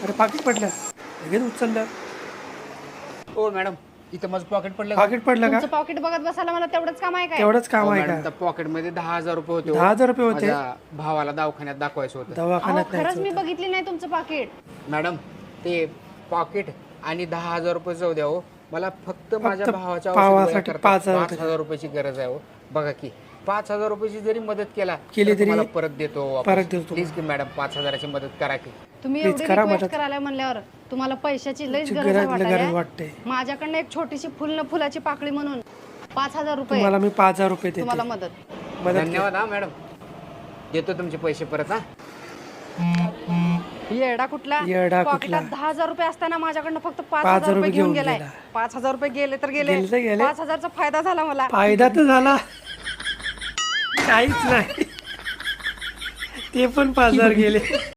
अरे पाकिट पडलं, लगेच उचललं. हो मॅडम, इथं माझं पॉकेट पडलं. पाकिट पडलं का? तुमचं पॉकेट बघत बसायला मला तेवढंच काम आहे काय? तेवढंच काम आहे मॅडम, का? त्या पॉकेट मध्ये 10,000 रुपये होते. 10,000 रुपये होते? माझ्या भावाला दवाखान्यात दाखवायचं होतं. अहो, दवाखान्यात खरंच न्यायचं मी होतं. बघितली नाही तुमचं पाकिट. मॅडम, ते पॉकेट आणि 10,000 रुपये जाऊ द्या हो. मला फक्त माझ्या भावाच्या भावासाठी औषध गोळ्या 5,000 करता 5,000 रुपयाची गरज आहे हो. बघा की 5,000 रुपयाची जरी मदत केली तर तरी तुम्हाला परत देतो वापस. परत देतो. प्लीज की मॅडम 5,000ची मदत करा की. तुम्ही Please एवढी करा रिक्वेस्ट मदत. करायला म्हणल्यावर तुम्हाला पैशाची लईच गरज गरज वाटायला. वाटते. माझ्याकडनं एक छोटीशी फुलाची पाकळी म्हणून 5,000 रुपये तुम्हाला मी 5,000 रुपये देते. तुम्हाला मदत. मदत धन्यवाद हा मॅडम. देतो तुमचे पैसे परत हा. येडा कुठला? येडा कुठला? पॉकेटात 10,000 रुपये असताना माझ्याकडनं फक्त 5,000 5,000 रुपये घेऊन घेऊन गेलाय. गेला. 5,000 रुपये गेले तर गेले तर गेले. 5,000चा फायदा झाला मला. फायदा तर झाला, काहीच नाही. ते पण 5,000 गेले.